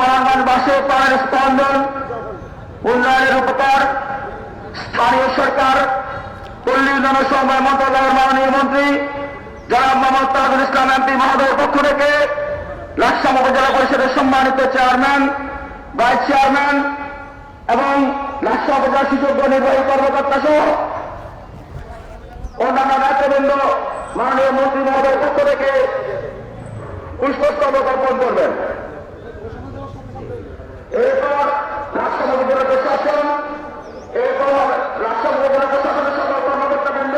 নারায়ণগঞ্জবাসীর প্রাণের স্পন্দন, উন্নয়নের উপকার স্থানীয় সরকার পল্লী উন্নয়ন সমবায় মন্ত্রণালয়ের মাননীয় মন্ত্রী জনাব মোহাম্মদ তাজুল ইসলাম এমপি মহোদয়ের পক্ষ থেকে লাকসাম উপজেলা পরিষদের সম্মানিত চেয়ারম্যান, ভাইস চেয়ারম্যান এবং লাকসাম উপজেলা সুযোগ্য নির্বাহী কর্মকর্তা সহ অন্যান্য নেতৃবৃন্দ মাননীয় মন্ত্রী মহোদয়ের পক্ষ থেকে পুষ্পস্তবক অর্পণ করবেন। এরপর লাকসাম উপজেলা প্রশাসন, এরপর লাকসাম উপজেলা প্রশাসনের সকল কর্মকর্তাবৃন্দ,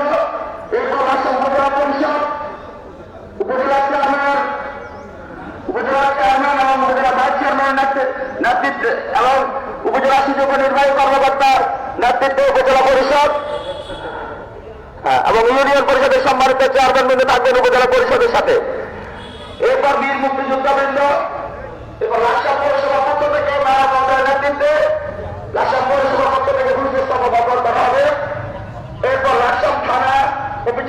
এরপর লাকসাম উপজেলা পরিষদ, উপজেলা চেয়ারম্যান এবং উপজেলা ভাইস চেয়ারম্যানের নেতৃত্বে এবং উপজেলা সুযোগ্য নির্বাহী কর্মকর্তার নেতৃত্বে উপজেলা পরিষদ এবং ইউনিয়ন পরিষদের সম্মানিত চেয়ারম্যান বৃন্দ থাকবেন উপজেলা পরিষদের সাথে। এরপর বীর মুক্তিযোদ্ধাবৃন্দ, এরপর লাকসাম পৌরসভার পক্ষ থেকে মেয়র মহোদয়ের নেতৃত্বে লাকসাম পৌরসভার পক্ষ থেকে পুষ্পস্তবক অর্পণ করা হবে। এরপর লাকসাম থানা।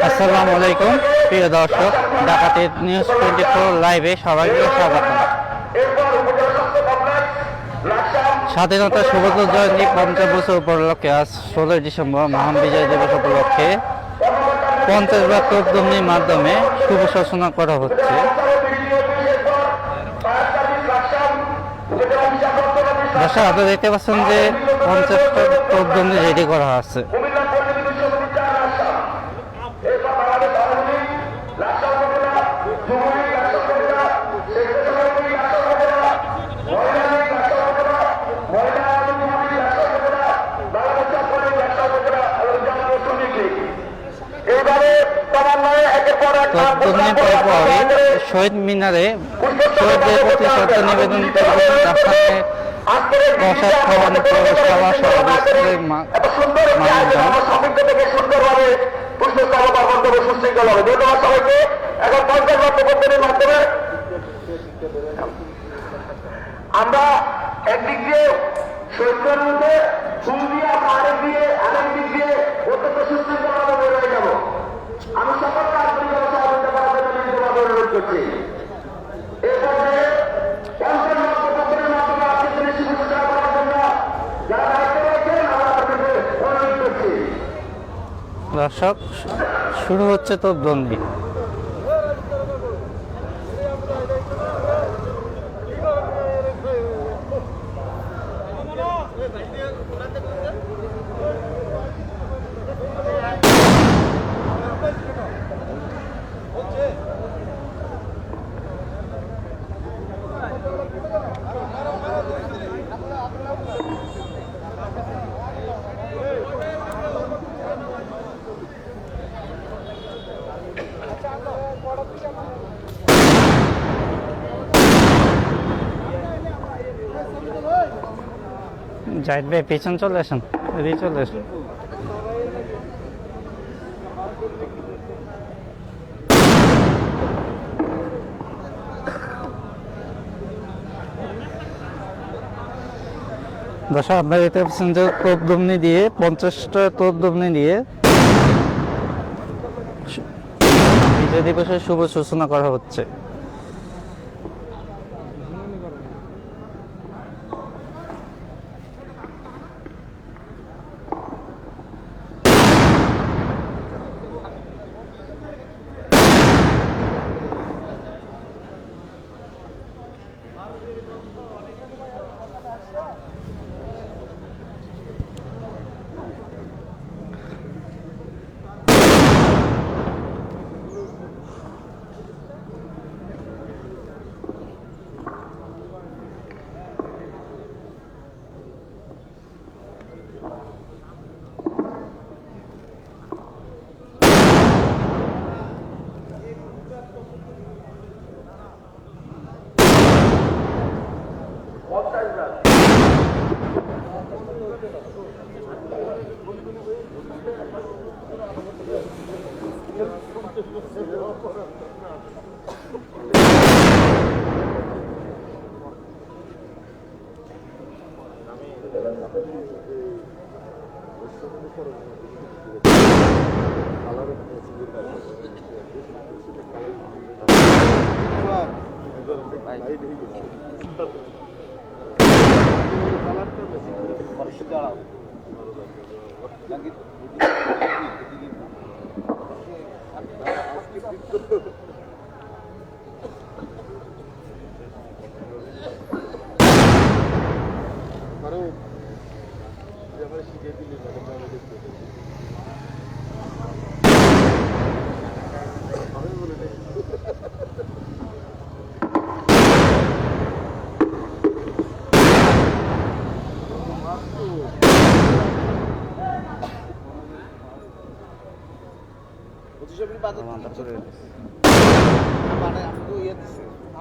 আসসালামু আলাইকুম প্রিয় দর্শক, ডাকাতি নিউজ 24 লাইভে সবাইকে স্বাগত। স্বাধীনতা সুবর্ণ জয়ন্তী 50 বছর উপলক্ষে আজ 16 ডিসেম্বর মহান বিজয় দিবস উপলক্ষে 50 বার তোপদুমনির মাধ্যমে শুভ সূচনা করা হচ্ছে। দর্শক, আপনারা দেখতে পাচ্ছেন যে 50টা তোপদুমনি রেডি করা আছে। শহীদ মিনারে শহীদদের প্রতি শ্রদ্ধা নিবেদন করবেন। প্রসাদ খাওয়ান সভা আমরা একদিক দিয়ে শহীদদের মধ্যে ফুল দিয়ে আরেক দিয়ে আরেক দিক দিয়ে অত্যন্ত সুশৃঙ্খলভাবে বের হয়ে যাব। আমি সকলকে আন্তরিকভাবে সহযোগিতা করার জন্য বিনীতভাবে অনুরোধ করছি। এরপরে দর্শক, শুরু হচ্ছে তোপদুমনি। জাহিদ ভাই পেছন চলে আসেন, এদিকে চলে আসেন। দর্শক, আপনারা দেখতে পাচ্ছেন যে তোপদুমনি দিয়ে 50টা তোপদুমনি দিয়ে বিজয় দিবসের শুভ সূচনা করা হচ্ছে।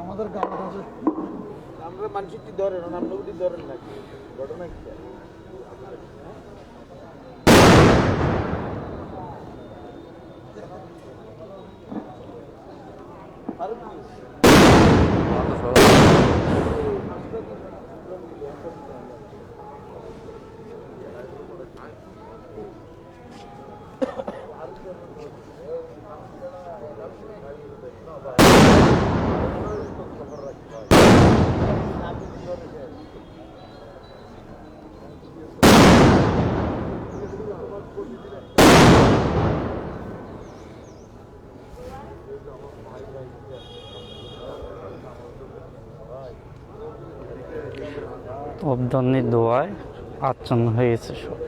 আমাদের আমরা মানুষ ধরেন আমরা ধরেন নাকি ঘটনা কি অবদানের দোয়ায় আচ্ছন্ন হয়েছে সব।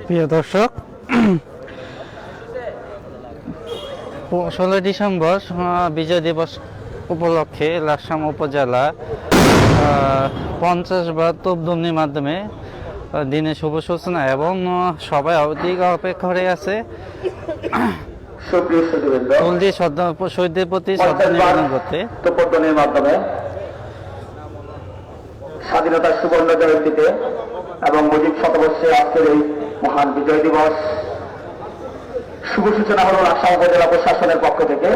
প্রিয় দর্শক, 16 ডিসেম্বর বিজয় দিবস উপলক্ষে লাকসাম উপজেলা 50 বার তোপদুমনির মাধ্যমে দিনে শুভ সূচনা এবং সবাই অধিক অপেক্ষা করে আছে শহীদদের প্রতি শ্রদ্ধা নিবেদন করতে। তোপদুমনির মাধ্যমে স্বাধীনতার সুবর্ণ জয়ন্তীতে এবং মুজিব শতবর্ষে আজকের এই মহান বিজয় দিবস শুভ সূচনা হল লাকসাম উপজেলা প্রশাসনের পক্ষ থেকে।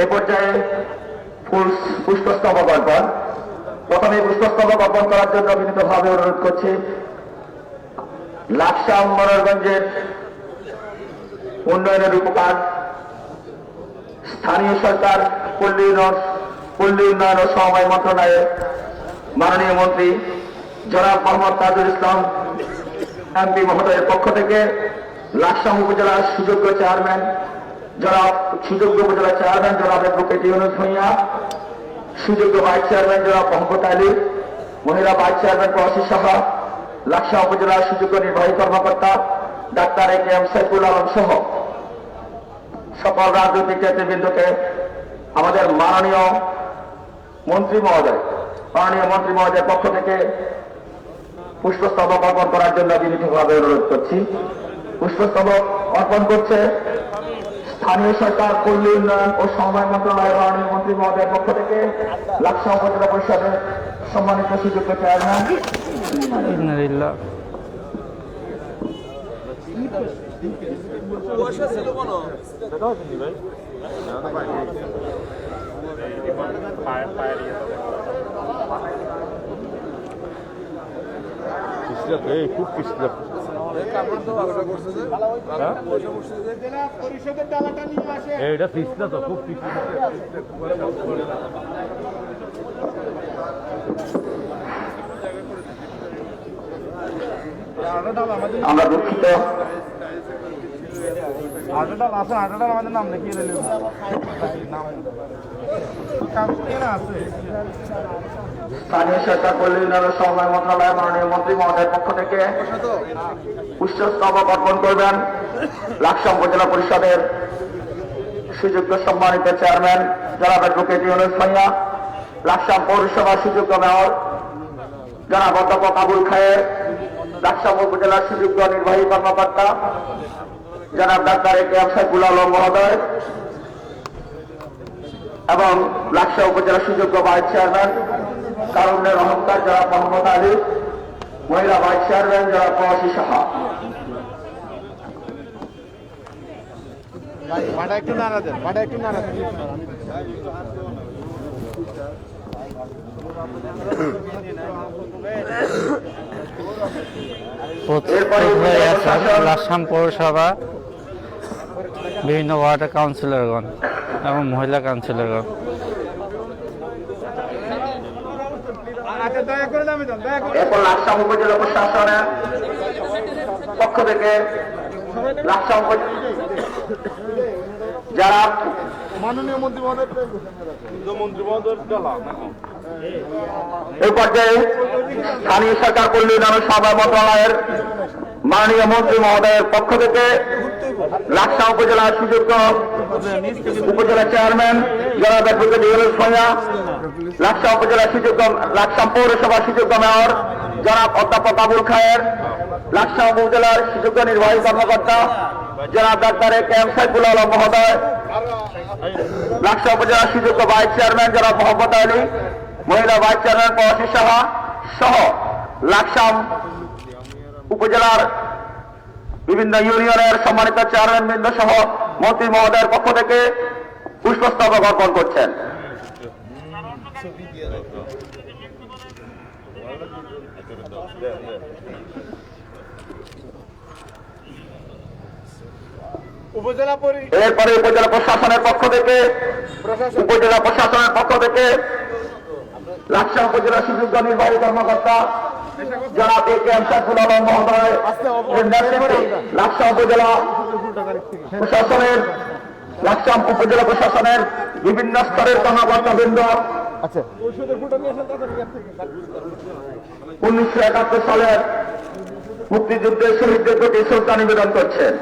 এ পর্যায়ে পুষ্পস্তবক অর্পণ। প্রথমে পুষ্পস্তবক অর্পণ করার জন্য বিনীতভাবে অনুরোধ করছি লাকসাম মনোরগঞ্জের উন্নয়নের উপকার স্থানীয় সরকার পল্লী উন্নয়ন ও সমবায় মন্ত্রণালয়ের মাননীয় মন্ত্রী জনাব মোহাম্মদ তাজুল ইসলাম এমপি মহোদয়ের পক্ষ থেকে লাকসাম উপজেলার সুযোগ্য উপজেলা চেয়ারম্যান জনাব অ্যাডভোকেট ইউনুস ভূঁইয়া, সুযোগ্য ভাইস চেয়ারম্যান জনাব মোহাম্মদ আলী, মহিলা ভাইস চেয়ারম্যান প্রবাসী সাহা, লাকসাম উপজেলার সুযোগ্য নির্বাহী কর্মকর্তা ডাক্তার এ.কে.এম. সাইফুল আলম সহ সকল রাজনৈতিক নেতৃবৃন্দকে আমাদের মাননীয় মন্ত্রী মহোদয়, মাননীয় মন্ত্রী মহোদয়ের পক্ষ থেকে পুষ্পস্তবক অর্পণ করার জন্য বিনীতভাবে অনুরোধ করছি। পুষ্পস্তবক অর্পণ করছে স্থানীয় সরকার, পল্লী উন্নয়ন ও সমবায় মন্ত্রণালয়ের মাননীয় মন্ত্রী মহোদয়ের পক্ষ থেকে লাকসা উপজেলা পরিষদের সম্মানিত সুযোগ্য চেয়ারম্যান। ইন্নালিল্লাহ। খুব পিছলে এটা পিছলে তো খুব পিছলে। আমরা দুঃখিত, আটাটাল আছে, আটাটাল আমাদের নাম লিখিয়ে দিলে আছে। স্থানীয় সরকার, পল্লী উন্নয়ন ও সমবায় মন্ত্রণালয়ের মাননীয় মন্ত্রী মহোদয়ের পক্ষ থেকে পুষ্পস্তবক অর্পণ করবেন লাকসা উপজেলা পরিষদের সুযোগ্য সম্মানিত চেয়ারম্যান জনাব অ্যাডভোকেট ইউনুস ভাইয়া, লাকসা পৌরসভার সুযোগ্য মেয়র জনাব অধ্যাপক আবুল খায়ের, লাকসা উপজেলার সুযোগ্য নির্বাহী কর্মকর্তা জনাব ডাক্তার এ.কে.এম. সাইফুল আলম মহোদয় এবং লাকসা উপজেলা সুযোগ্য ভাইস চেয়ারম্যান কারুণ্যের অহংকার জনাব মোহাম্মদ আলী, মহিলা ভাইস চেয়ারম্যান জনাব প্রবাসী সাহা। ভাড়া একটু নাড়া দেন, ভাড়া একটু নাড়া দেন। লাকসাম পৌরসভা বিভিন্ন ওয়ার্ডের কাউন্সিলরগণ এবং মহিলা কাউন্সিলরগণ। এরপর লাকসাম উপজেলা প্রশাসনের পক্ষ থেকে লাকসাম যারা মাননীয় মন্ত্রী মহোদয়, মন্ত্রী মহোদয় এই পর্যায়ে স্থানীয় সরকার, পল্লী উন্নয়ন ও সমবায় মন্ত্রণালয়ের মাননীয় মন্ত্রী মহোদয়ের পক্ষ থেকে লাকসা উপজেলার সুযোগ্য উপজেলা চেয়ারম্যান জনাব অ্যাডভোকেট ইউনুস ভাইয়া, লাকসা উপজেলার সুযোগ্য লাকসাম পৌরসভার সুযোগ্য মেয়র জনাব অধ্যাপক আবুল খায়ের, লাকসা উপজেলার সুযোগ্য নির্বাহী কর্মকর্তা জনাব ডাক্তার এ.কে.এম. সাইফুল আলম মহোদয়, লাকসা উপজেলার সুযোগ্য ভাইস চেয়ারম্যান জনাব মোহাম্মদ আলী, মহিলা ভাইস চেয়ারম্যান প্রবাসী সাহা সহ লাকসাম উপজেলার বিভিন্ন ইউনিয়নের সম্মানিত চেয়ারম্যান বৃন্দ সহ মন্ত্রী মহোদয়ের পক্ষ থেকে পুষ্পস্তবক অর্পণ করছেন। এরপরে উপজেলা প্রশাসনের পক্ষ থেকে লাকসা উপজেলা সুযোগ্য নির্বাহী কর্মকর্তা জনাব এ.কে.এম. সাইফুল আলম মহোদয় লাকসা উপজেলা প্রশাসনের বিভিন্ন স্তরের কর্মকর্তাবৃন্দ 1971 সালের মুক্তিযুদ্ধের শহীদদের প্রতি শ্রদ্ধা নিবেদন করছেন।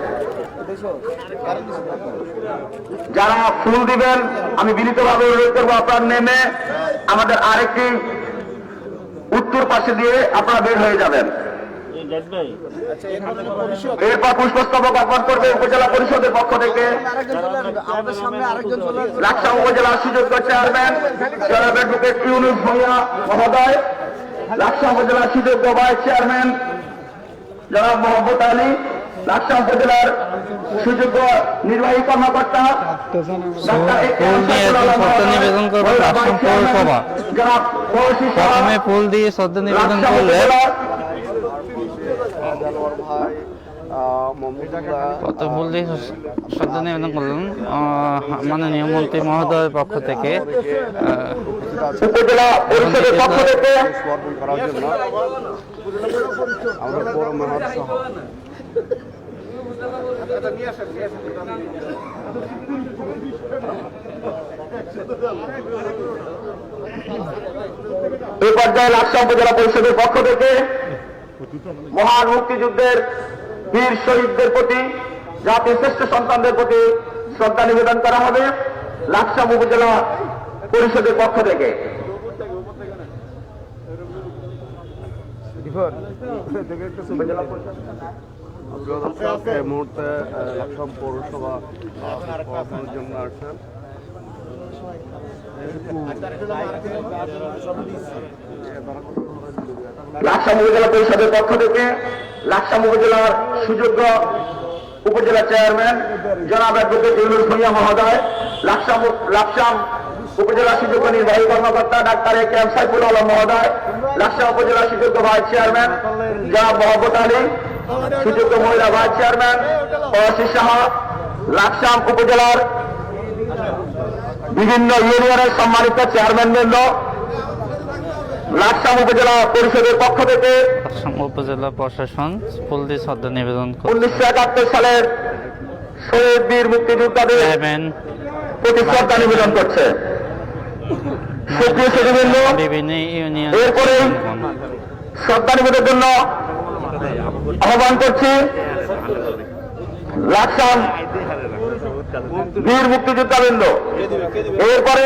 যারা ফুল দিবেন আমি বিনীতভাবে অনুরোধ করবো আপনার নেমে আমাদের আরেকটি উত্তর পাশে দিয়ে আপনারা বের হয়ে যাবেন। এরপর পুষ্পস্তবক অর্পণ করবে উপজেলা পরিষদের পক্ষ থেকে লাকসা উপজেলার সুযোগ্য চেয়ারম্যান জনাব অ্যাডভোকেট ইউনুস ভাইয়া মহোদয়, লাকসা উপজেলার সুযোগ্য ভাইস চেয়ারম্যান জনাব মোহাম্মদ আলী, লাকসা উপজেলার সুযোগ্য নির্বাহী কর্মকর্তা নিবেদন করবে লাকসাম পৌরসভা। প্রথমে ফুল দিয়ে শ্রদ্ধা নিবেদন করলে কত ফুল দিয়ে শ্রদ্ধা নিবেদন করলেন মাননীয় মন্ত্রী মহোদয়ের পক্ষ থেকে উপজেলা পরিষদের পক্ষ থেকে করার জন্য আমাদের পৌর মেয়র সহ এই পর্যায়ে লাকসা উপজেলা পরিষদের পক্ষ থেকে মহান মুক্তিযুদ্ধের বীর শহীদদের প্রতি, জাতির শ্রেষ্ঠ সন্তানদের প্রতি শ্রদ্ধা নিবেদন করা হবে লাকসা উপজেলা পরিষদের পক্ষ থেকে। এই মুহূর্তে লাকসাম পৌরসভা প্রশাসনের জন্য আসছেন। লাকসাম উপজেলা পরিষদের পক্ষ থেকে লাকসাম উপজেলার সুযোগ্য উপজেলা চেয়ারম্যান জনাব অ্যাডভোকেট ইউনুস ভূঁইয়া মহোদয়, লাকসাম উপজেলা সুযোগ্য নির্বাহী কর্মকর্তা ডাক্তার এ কে এম সাইফুল আলম মহোদয়, লাকসাম উপজেলা সুযোগ্য ভাইস চেয়ারম্যান জনাব মোহাম্মদ আলী, সুযোগ্য মহিলা ভাইস চেয়ারম্যান অসি সাহা, লাকসাম উপজেলার বিভিন্ন ইউনিয়নের সম্মানিত চেয়ারম্যানবৃন্দ, লাকসাম উপজেলা পরিষদের পক্ষ থেকে লাকসাম উপজেলা প্রশাসন ফুল দিয়ে শ্রদ্ধা নিবেদন করে 1971 সালের শহীদ বীর মুক্তিযোদ্ধাদের চেয়ারম্যান প্রতি শ্রদ্ধা নিবেদন করছে। সুপ্রিয় সুধীবৃন্দ, বিভিন্ন ইউনিয়ন এরপরেই শ্রদ্ধা নিবেদনের জন্য আহ্বান করছি লাকসাম বীর মুক্তিযোদ্ধাবৃন্দ। এরপরে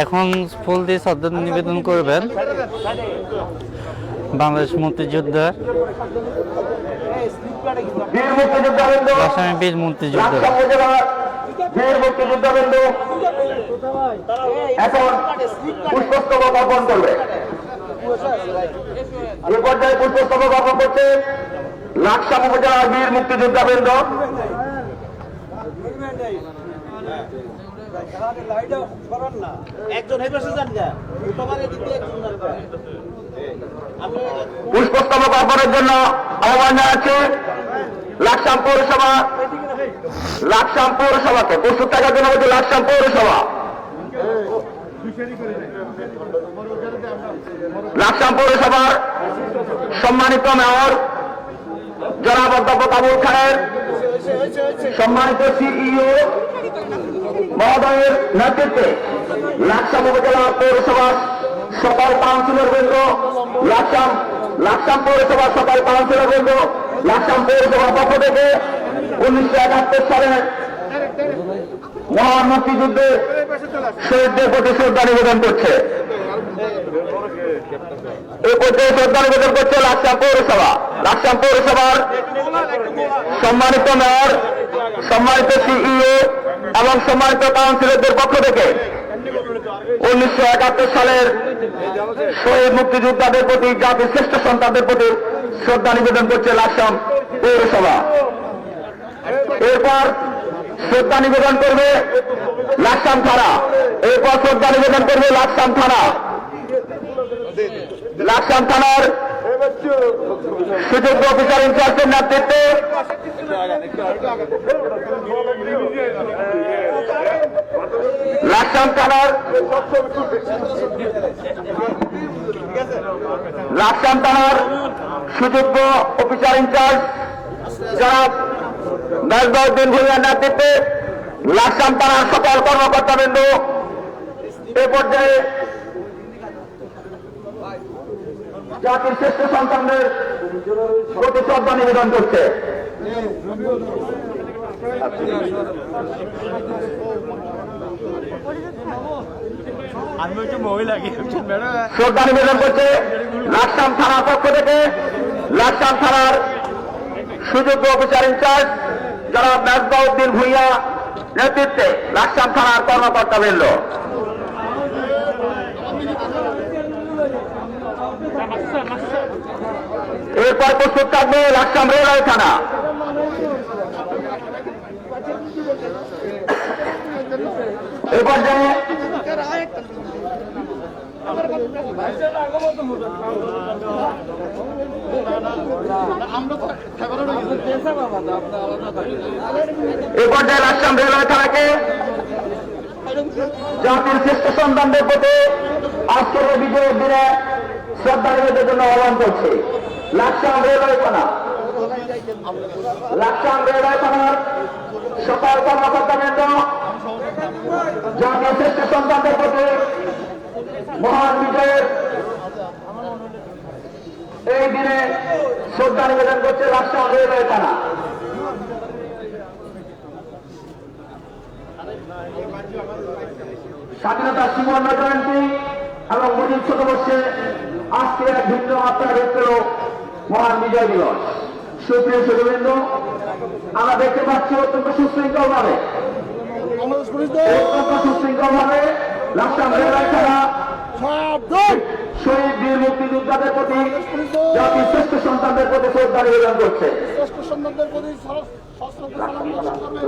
এখন ফুল দিয়ে শ্রদ্ধা নিবেদন করবেন বাংলাদেশ মুক্তিযোদ্ধার বীর মুক্তিযোদ্ধাবৃন্দ, আসামি বীর মুক্তিযোদ্ধা লাকসাম উপজেলার বীর মুক্তিযোদ্ধাবৃন্দ এখন পুষ্পস্তবক অর্পণ করবে। এ পর্যায়ে পুষ্পস্তবক অর্পণ করছে লাকসাম উপজেলার বীর মুক্তিযোদ্ধাবৃন্দ। পুষ্পস্তবক অর্পণের জন্য আহ্বান জানাচ্ছি লাকসাম পৌরসভাকে প্রস্তুত থাকার জন্য বলছি লাকসাম পৌরসভা। লাকসাম পৌরসভার সম্মানিত মেয়র জনাব অধ্যাপক আবুল খায়ের, সম্মানিত সিইও মহোদয়ের নেতৃত্বে লাকসাম উপজেলা পৌরসভার সকল কাউন্সিলরবৃন্দ, লাকসাম পৌরসভার সকল কাউন্সিলরবৃন্দ লাকসাম পৌরসভার পক্ষ থেকে 1971 সালে মহান মুক্তিযুদ্ধে শহীদদের প্রতি শ্রদ্ধা নিবেদন করছে। এই পর্যায়ে শ্রদ্ধা নিবেদন করছে লাকসাম পৌরসভা। লাকসাম পৌরসভার সম্মানিত মেয়র, সম্মানিত সিইও এবং সম্মানিত কাউন্সিলরদের পক্ষ থেকে 1971 সালের শহীদ মুক্তিযোদ্ধাদের প্রতি, জাতির শ্রেষ্ঠ সন্তানদের প্রতি শ্রদ্ধা নিবেদন করছে লাকসাম পৌরসভা। এরপর শ্রদ্ধা নিবেদন করবে লাকসাম থানা। এরপর শ্রদ্ধা নিবেদন করবে লাকসাম থানা। লাকসাম থানার সুযোগ্য অফিসার ইনচার্জের নেতৃত্বে লাকসাম থানার সুযোগ্য অফিসার ইনচার্জ জনাব নাজবাউদ্দিন ভূঁইয়ার নেতৃত্বে লাকসাম থানার সকল কর্মকর্তাবৃন্দ এ পর্যায়ে জাতির শ্রেষ্ঠ সন্তানদের প্রতি শ্রদ্ধা নিবেদন করছে। শ্রদ্ধা নিবেদন করছে লাকসাম থানার পক্ষ থেকে লাকসাম থানার সুযোগ্য অফিসার ইনচার্জ জনাব নাজবাউদ্দিন ভূঁইয়া নেতৃত্বে লাকসাম থানার কর্মকর্তাবৃন্দ। এরপর প্রস্তুত থাকবে লাকসাম রেলওয়ে থানা। এ পর্যায়ে লাকসাম রেলওয়ে থানাকে জাতির শ্রেষ্ঠ সন্তানদের প্রতি আজকের বিজয়ের দিনে শ্রদ্ধা নিবেদনের জন্য আহ্বান করছে লাকসাম রেলওয়ে থানা। লাকসাম রেলওয়ে থানার সকল কর্মকর্তাবৃন্দ জাতীয় শ্রেষ্ঠ সন্তানদের প্রতি মহান বিজয়ের এই দিনে শ্রদ্ধা নিবেদন করছে লাকসাম রেলওয়ে থানা। স্বাধীনতার সুবর্ণ জয়ন্তী এবং মুজিব শতবর্ষে আজকে এক ভিন্ন মাত্রা যোগ পেল মহান বিজয় দিবস। সুপ্রিয় সুধীবৃন্দ, আমরা দেখতে পাচ্ছি অত্যন্ত সুশৃঙ্খল ভাবে লাকসাম রেলওয়ে থানা শহীদ বীর মুক্তিযোদ্ধাদের প্রতি জাতির শ্রেষ্ঠ সন্তানদের প্রতি শ্রদ্ধা নিবেদন করছে।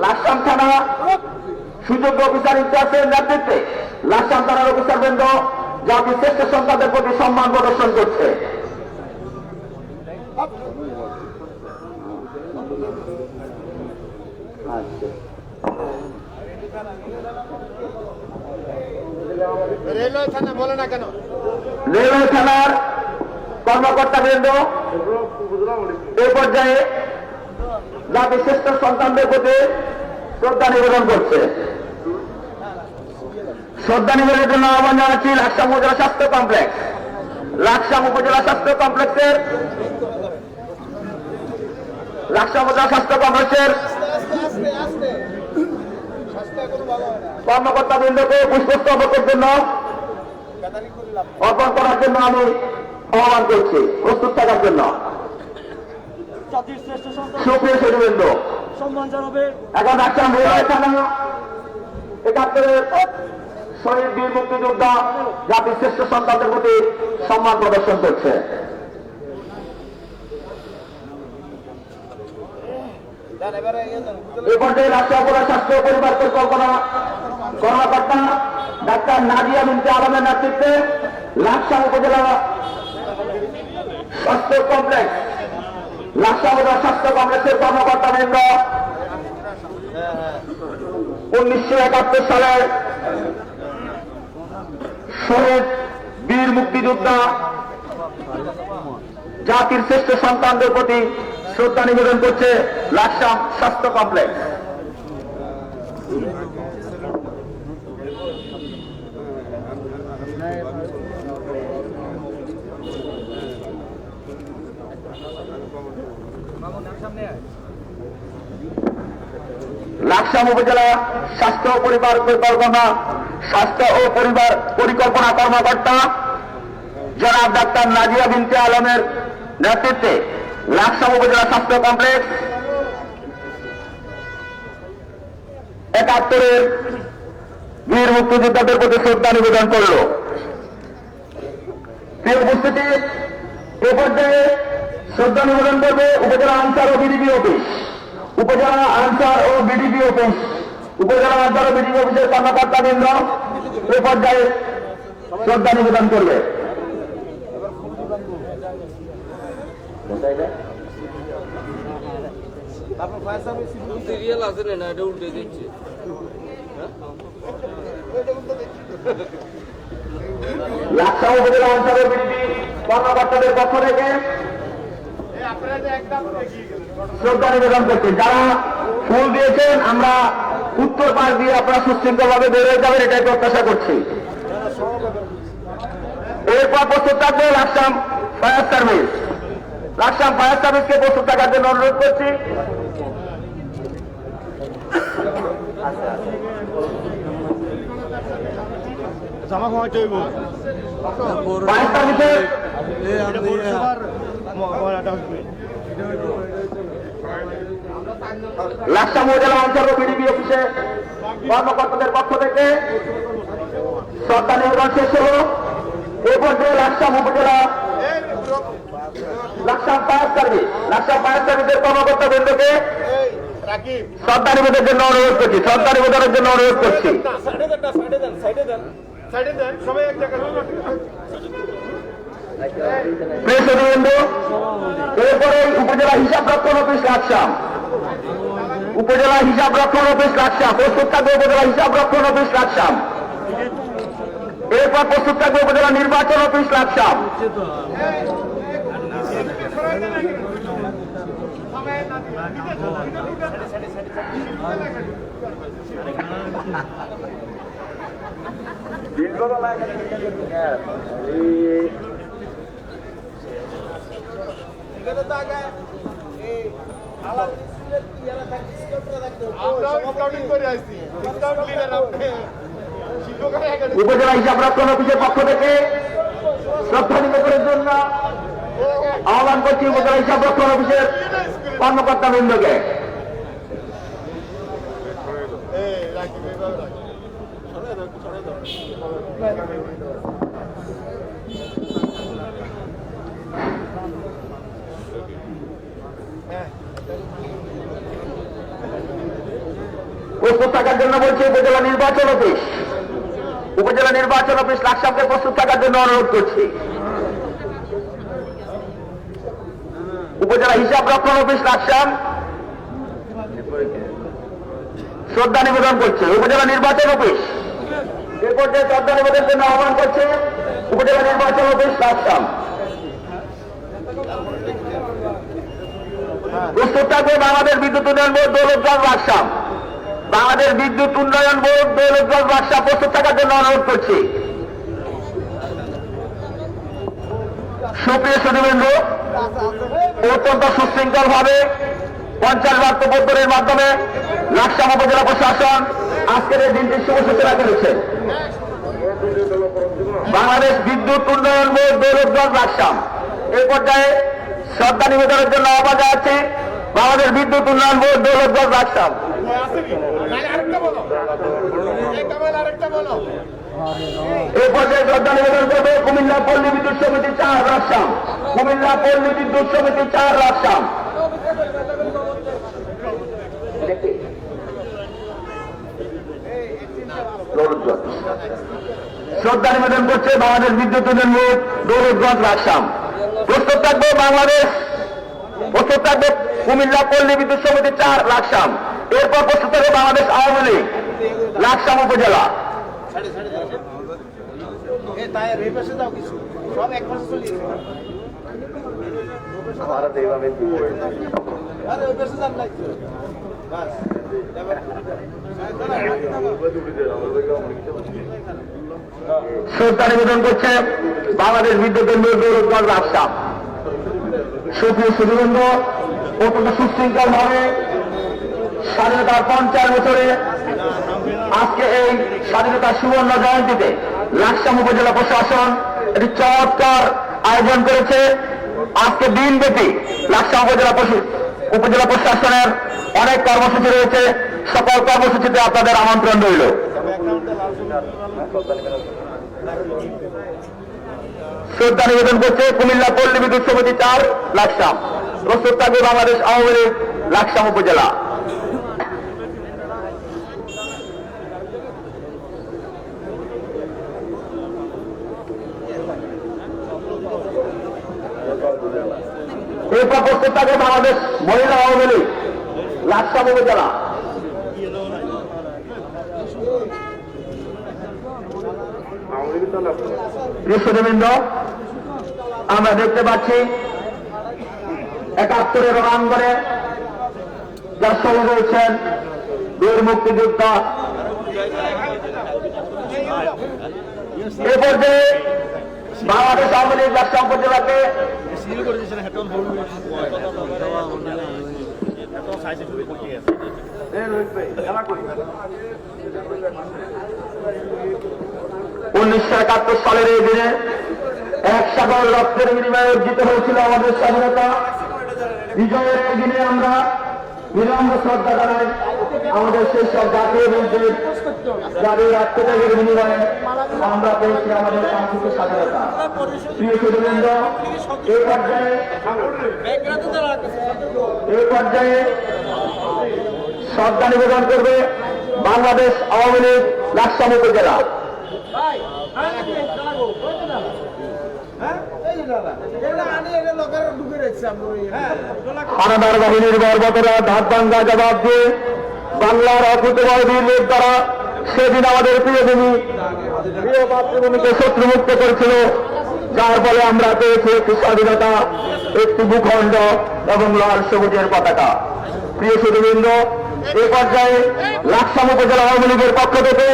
লাকসাম থানা সুযোগ্য অফিসার ইনচার্জের নেতৃত্বে লাকসাম থানার অফিসারবৃন্দ জাতির শ্রেষ্ঠ সন্তানদের প্রতি সম্মান প্রদর্শন করছে। রেলওয়ে থানা বলে না কেন? রেলওয়ে থানার কর্মকর্তাবৃন্দ এই পর্যায়ে জাতির শ্রেষ্ঠ সন্তানদের প্রতি শ্রদ্ধা নিবেদন করছে। শ্রদ্ধা নিবেদনের জন্য আহ্বান জানাচ্ছি লাকসাম উপজেলা স্বাস্থ্য কমপ্লেক্স। লাকসাম উপজেলা স্বাস্থ্য কমপ্লেক্সের কর্মকর্তাবৃন্দকে পুষ্পস্তবকের জন্য অর্পণ করার জন্য আমি আহ্বান করছি, প্রস্তুত থাকার জন্য। জাতির শ্রেষ্ঠ সন্তান সুপ্রিয় সুধীবৃন্দ, সম্মান জানাবে এখন লাকসাম রেলওয়ে থানা ৭১ শহীদ বীর মুক্তিযোদ্ধা জাতির শ্রেষ্ঠ সন্তানদের প্রতি সম্মান প্রদর্শন করছে। এ পর্যায়ে লাকসাম উপজেলা স্বাস্থ্য ও পরিবার পরিকল্পনা কর্মকর্তা ডাক্তার নাজিয়া বিনতে আলমের নেতৃত্বে লাকসাম উপজেলা স্বাস্থ্য কমপ্লেক্স স্বাস্থ্য কমপ্লেক্সের কর্মকর্তাবৃন্দ 1971 সালের শহীদ বীর মুক্তিযোদ্ধা জাতির শ্রেষ্ঠ সন্তানদের প্রতি শ্রদ্ধা নিবেদন করছে লাকসাম স্বাস্থ্য কমপ্লেক্স। লাকসাম উপজেলা স্বাস্থ্য ও পরিবার পরিকল্পনা কর্মকর্তা জনাব ডাক্তার নাজিয়া বিনতে আলমের নেতৃত্বে লাকসাম উপজেলা স্বাস্থ্য কমপ্লেক্স ৭১ বীর মুক্তিযোদ্ধাদের প্রতি শ্রদ্ধা নিবেদন করল। প্রিয় উপস্থিতি, এ পর্যায়ে শ্রদ্ধা নিবেদন করবে উপজেলা আনসার ও বিডিপি অফিস। উপজেলা আনসার ও বিডিপি অফিস অফিসের কর্মকর্তাবৃন্দ এ পর্যায়ে শ্রদ্ধা নিবেদন করবে। সিরিয়াল আছে না, এটা উল্টে দিচ্ছে। লাকসাম উপজেলা আনসার ও বিডিপি কর্মকর্তাদের পক্ষ থেকে শ্রদ্ধা নিবেদন করছে। যারা ফুল দিয়েছেন, আমরা উত্তর পাশ দিয়ে আপনারা সুশৃঙ্খল ভাবে বেরোয় যাবেন, এটাই প্রত্যাশা করছি। এরপর প্রস্তুত থাকবে Laksam fire service. Laksam fire সার্ভিসকে প্রস্তুত থাকার জন্য অনুরোধ করছি। জামা খাওয়া চাইব ফায়ার সার্ভিসের লাকসাম উপজেলা আনসার ও বিডিপি অফিসে কর্মকর্তাদের পক্ষ থেকে শ্রদ্ধা নিবেদন শেষ হল। এ পর্যায়ে লাকসাম উপজেলা লাকসাম ফায়ার সার্ভিসের কর্মকর্তাবৃন্দকে শ্রদ্ধা নিবেদনের জন্য অনুরোধ করছি। প্রিয় সুধীবৃন্দ, এরপরে উপজেলা হিসাব রক্ষণ অফিস লাকসাম প্রস্তুত থাকবে উপজেলা হিসাব রক্ষণ অফিস লাকসাম। এরপর প্রস্তুত থাকবে উপজেলা নির্বাচন অফিস লাকসাম। আমরা স্কাউটিং করে আসছি। স্কাউট লিডার আপনি উপজেলা হিসাব রক্ষণ অফিসের পক্ষ থেকে শ্রদ্ধা নিবেদনের জন্য আহ্বান করছি উপজেলা হিসাব রক্ষণ অফিসের কর্মকর্তা বৃন্দকে। প্রস্তুত থাকার জন্য বলছি উপজেলা নির্বাচন অফিস। উপজেলা নির্বাচন অফিস লাকসামকে প্রস্তুত থাকার জন্য অনুরোধ করছি। উপজেলা হিসাব রক্ষণ অফিস লাকসাম শ্রদ্ধা নিবেদন করছে। উপজেলা নির্বাচন অফিস এ পর্যায়ে শ্রদ্ধা নিবেদনের জন্য আহ্বান করছে উপজেলা নির্বাচন অফিস লাকসাম। প্রস্তুত থাকবে বাংলাদেশ বিদ্যুৎ উন্নয়ন বোর্ড দৌলতগঞ্জ লাকসাম। বাংলাদেশ বিদ্যুৎ উন্নয়ন বোর্ড দৌলতগঞ্জ লাকসাম প্রস্তুত থাকার জন্য অনুরোধ করছি। সুপ্রিয় সুধীবৃন্দ, অত্যন্ত সুশৃঙ্খল ভাবে 50 বার প্রবর্তনের মাধ্যমে লাকসাম উপজেলা প্রশাসন আজকের এই দিনটির শুভ সূচনা করেছে। বাংলাদেশ বিদ্যুৎ উন্নয়ন বোর্ড দৌলতগঞ্জ লাকসাম এই পর্যায়ে শ্রদ্ধা নিবেদনের জন্য আহ্বান জানাচ্ছি বাংলাদেশ বিদ্যুৎ উন্নয়ন বোর্ড দৌলতগঞ্জ লাকসাম। এই পর্যায়ে শ্রদ্ধা নিবেদন করবে কুমিল্লা পল্লী বিদ্যুৎ সমিতি 4 লাকসাম। কুমিল্লা পল্লী বিদ্যুৎ সমিতি 4 লাকসাম। শ্রদ্ধা নিবেদন করছে বাংলাদেশ বিদ্যুৎ উন্নয়ন বোর্ড দৌলতগঞ্জ লাকসাম। প্রস্তুত থাকবে বাংলাদেশ, প্রস্তুত থাকবে কুমিল্লা পল্লী বিদ্যুৎ সমিতি 4 লাকসাম। এরপর প্রস্তুত থাকবে বাংলাদেশ আওয়ামী লীগ লাকসাম উপজেলা। শ্রদ্ধা নিবেদন করছে বাংলাদেশ বিদ্যুৎ উন্নয়ন বোর্ড দৌলতগঞ্জ লাকসাম। সুপ্রিয় সুধীবৃন্দ, অত্যন্ত সুশৃঙ্খল ভাবে স্বাধীনতার 50 বছরে আজকে এই স্বাধীনতার সুবর্ণ জয়ন্তীতে লাকসাম উপজেলা প্রশাসন একটি চমৎকার আয়োজন করেছে। আজকে দিনব্যাপী লাকসাম উপজেলা প্রশাসনের অনেক কর্মসূচি রয়েছে। সকল কর্মসূচিতে আপনাদের আমন্ত্রণ রইল। শ্রদ্ধা নিবেদন করছে কুমিল্লা পল্লী বিদ্যুৎ সমিতি 4 লাকসাম। প্রস্তুত থাকবে বাংলাদেশ আওয়ামী লীগ লাকসাম উপজেলা। এরপর প্রস্তুত থাকবে বাংলাদেশ মহিলা আওয়ামী লীগ লাকসাম উপজেলা। কৃষ্ণবৃন্দ, আমরা দেখতে পাচ্ছি 71-এর রণাঙ্গনে যার শহীদ হয়েছেন বীর মুক্তিযোদ্ধা। এ পর্যায়ে বাংলাদেশ আওয়ামী লীগ লাকসাম উপজেলাকে সালের এই দিনে 1 সাগর রক্তের বিনিময়ে অর্জিত হয়েছিল আমাদের স্বাধীনতা। বিজয়ের এই দিনে আমরা বিনম্র শ্রদ্ধা জানাই আমাদের সেই সব জাতীয় বীরদের যাদের আত্মত্যাগের বিনিময়ে আমরা পেয়েছি আমাদের কাঙ্ক্ষিত স্বাধীনতা। প্রিয় সুধীবৃন্দ, এই পর্যায়ে শ্রদ্ধা নিবেদন করবে বাংলাদেশ আওয়ামী লীগ লাকসাম উপজেলা। হানাদার বাহিনীর বর্বরতা ধাতভাঙ্গা জবাব দিয়ে বাংলার অকুতভয় বীরদের দ্বারা সেদিন আমাদের প্রিয় মাতৃভূমিকে শত্রুমুক্ত করেছিল, যার ফলে আমরা পেয়েছি একটি স্বাধীনতা, একটি ভূখণ্ড এবং লাল সবুজের পতাকা। প্রিয় সুধীবৃন্দ, এই পর্যায়ে লাকসাম উপজেলা আওয়ামী লীগের পক্ষ থেকে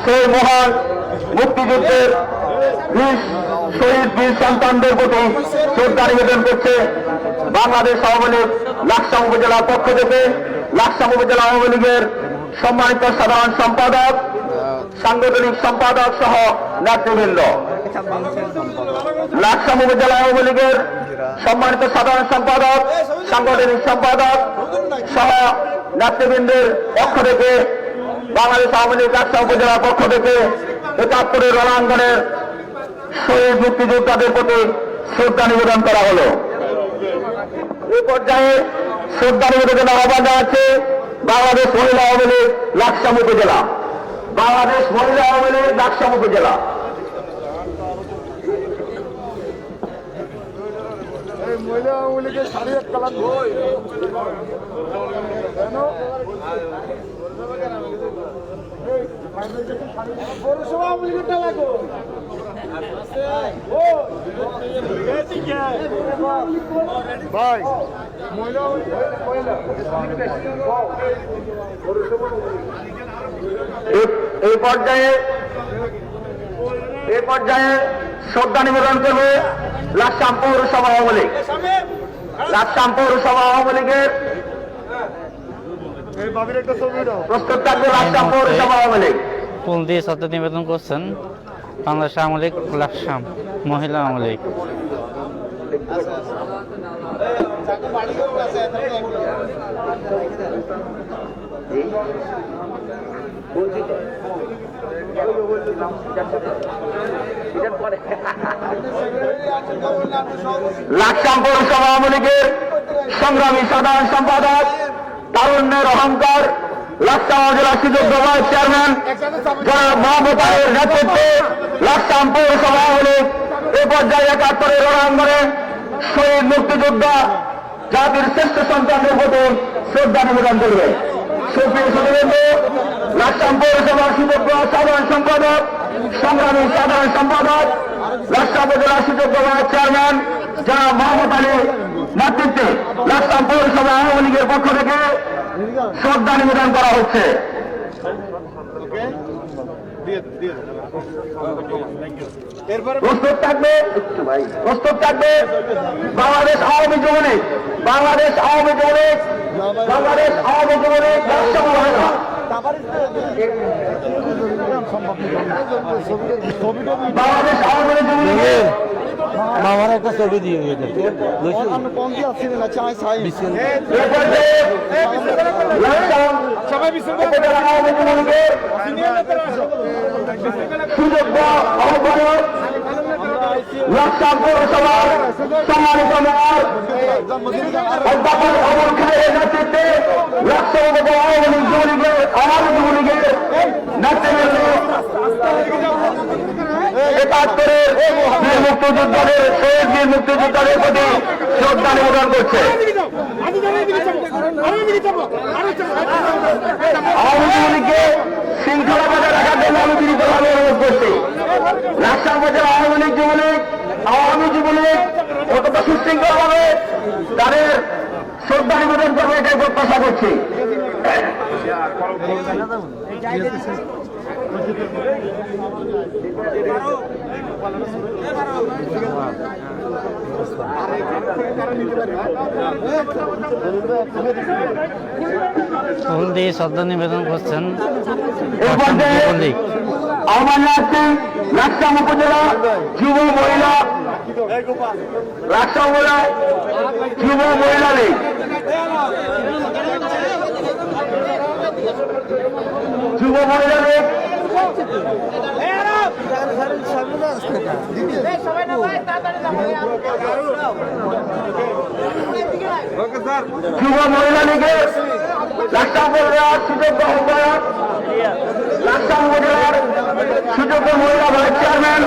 সেই মহান মুক্তিযুদ্ধের শহীদ বীর সন্তানদের প্রতি শ্রদ্ধা নিবেদন করছে বাংলাদেশ আওয়ামী লীগ লাকসাম উপজেলার পক্ষ থেকে লাকসাম উপজেলা আওয়ামী লীগের সম্মানিত সাধারণ সম্পাদক সাংগঠনিক সম্পাদক সহ নেতৃবৃন্দ, লাকসাম উপজেলা আওয়ামী লীগের সম্মানিত সাধারণ সম্পাদক, সাংগঠনিক সম্পাদক সহ নেতৃবৃন্দের পক্ষ থেকে, বাংলাদেশ আওয়ামী লীগ লাকসাম উপজেলার পক্ষ থেকে ৭১-এর রণাঙ্গনের শহীদ মুক্তিযোদ্ধাদের প্রতি শ্রদ্ধা নিবেদন করা হলো। এই পর্যায়ে শ্রদ্ধা নিবেদনের আহ্বান জানাচ্ছে বাংলাদেশ মহিলা আওয়ামী লীগ লাকসাম উপজেলা। বাংলাদেশ মহিলা আওয়ামী লীগ লাকসাম উপজেলা। এই মহিলা আওয়ামী লীগের শাড়ি এক কালার পৌরসভা আওয়ামী লীগেরটা লাগো ভাই মহিলা এই পর্যায়ে শ্রদ্ধা নিবেদন করবে লাকসাম পৌরসভা আওয়ামী লীগ। লাকসাম পৌরসভা আওয়ামী লীগের এই বাবির একটা ছবি দাও। প্রস্তুত থাকবে লাকসাম পৌরসভা আওয়ামী লীগ। ফুল দিয়ে শ্রদ্ধা নিবেদন করছেন বাংলাদেশ আওয়ামী লীগ লাকসাম মহিলা আওয়ামী লীগ। লাকসাম পৌরসভা আওয়ামী লীগের সংগ্রামী সাধারণ সম্পাদক, তারুণ্যের অহংকার, লাকসাম জেলা সুযোগ্য ভাইস চেয়ারম্যান জনাব মোহাম্মদ আলীর নেতৃত্বে লাকসাম পৌরসভা আওয়ামী লীগ এ পর্যায়ে ৭১-এর রণাঙ্গনে শহীদ মুক্তিযোদ্ধা জাতির শ্রেষ্ঠ সন্তানদের প্রতি শ্রদ্ধা নিবেদন করবে। সুপ্রিয় সুধীবৃন্দ, লাকসাম পৌরসভার সুযোগ্য সাধারণ সম্পাদক, সংগ্রামী সাধারণ সম্পাদক, লাকসাম জেলা সুযোগ্য ভাইস চেয়ারম্যান জনাব মোহাম্মদ আলীর নেতৃত্বে লাকসাম পৌরসভা আওয়ামী লীগের পক্ষ থেকে শ্রদ্ধা নিবেদন করা হচ্ছে। প্রস্তুত থাকবে বাংলাদেশ আওয়ামী যুবলীগ, বাংলাদেশ আওয়ামী যুবলীগ, বাংলাদেশ আওয়ামী যুবলীগ লাকসাম মহিলা। বাংলাদেশ আওয়ামী যুবলীগের আমার একটা ছবি দিয়ে সুযোগ্য আহ্বায়ক লাকসাম পৌরসভার সম্মানিত মেয়র অধ্যাপক অমর খানের নেতৃত্বে লাকসাম উপজেলা আওয়ামী লীগ যুবলীগের নেতৃবৃন্দ ৭১-এর বীর মুক্তিযোদ্ধাদের, শহীদ বীর মুক্তিযোদ্ধাদের প্রতি শ্রদ্ধা নিবেদন করছে। আওয়ামী যুবলীগকে শৃঙ্খলা বজায় রাখার জন্য আমি বিনীতভাবে অনুরোধ করছি। লাকসাম উপজেলা আওয়ামী যুবলীগ অত্যন্ত সুশৃঙ্খলভাবে তাদের শ্রদ্ধা নিবেদন করবে, এটাই প্রত্যাশা করছি। ফুল দিয়ে শ্রদ্ধা নিবেদন করছেন আহ্বান জানাচ্ছি লাকসাম উপজেলা যুব মহিলা, লাকসাম উপজেলা যুব মহিলা লীগ, যুব মহিলা লীগ যুব মহিলা লীগের লাকসাম উপজেলার সুযোগ্য আহ্বায়ক, লাকসাম উপজেলার সুযোগ্য মহিলা ভাইস চেয়ারম্যান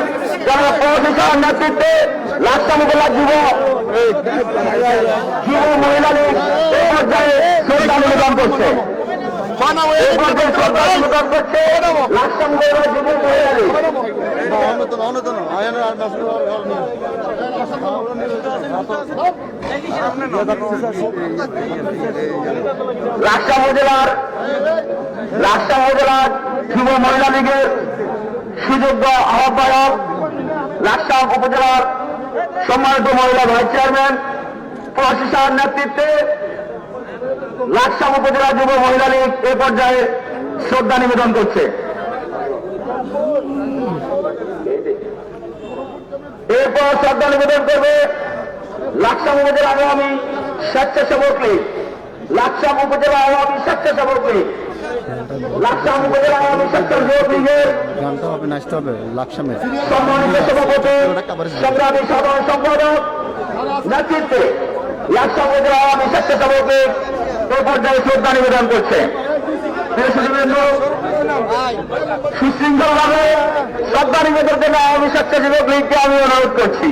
যারা প্রতিষ্ঠার নেতৃত্বে লাকসাম উপজেলা যুব মহিলা লীগ এই পর্যায়ে শ্রদ্ধা নিবেদন করছে। লাকসাম উপজেলা যুব মহিলা লীগ লাকসাম উপজেলার যুব মহিলা লীগের সুযোগ্য আহ্বায়ক, লাকসাম উপজেলার সম্মানিত মহিলা ভাইস চেয়ারম্যান প্রশাসন নেতৃত্বে লাকসাম উপজেলা যুব মহিলা লীগ এ পর্যায়ে শ্রদ্ধা নিবেদন করছে। এরপর শ্রদ্ধা নিবেদন করবে লাকসাম উপজেলা আওয়ামী স্বেচ্ছাসেবক লীগ, লাকসাম উপজেলা আওয়ামী স্বেচ্ছাসেবক লীগ, লাকসাম উপজেলা আওয়ামী স্বেচ্ছাসেবক লীগের গানটা হবে নাচতে হবে লাকসামে সম্মানিত সভাপতি সংগ্রামী সাধারণ সম্পাদক নেতৃত্বে লাকসাম উপজেলা আওয়ামী স্বেচ্ছাসেবক লীগ এই পর্যায়ে শ্রদ্ধা নিবেদন করছে। সুশৃঙ্খলভাবে শ্রদ্ধা নিবেদনের জন্য আওয়ামী স্বেচ্ছাসেবক লীগকে আমি অনুরোধ করছি।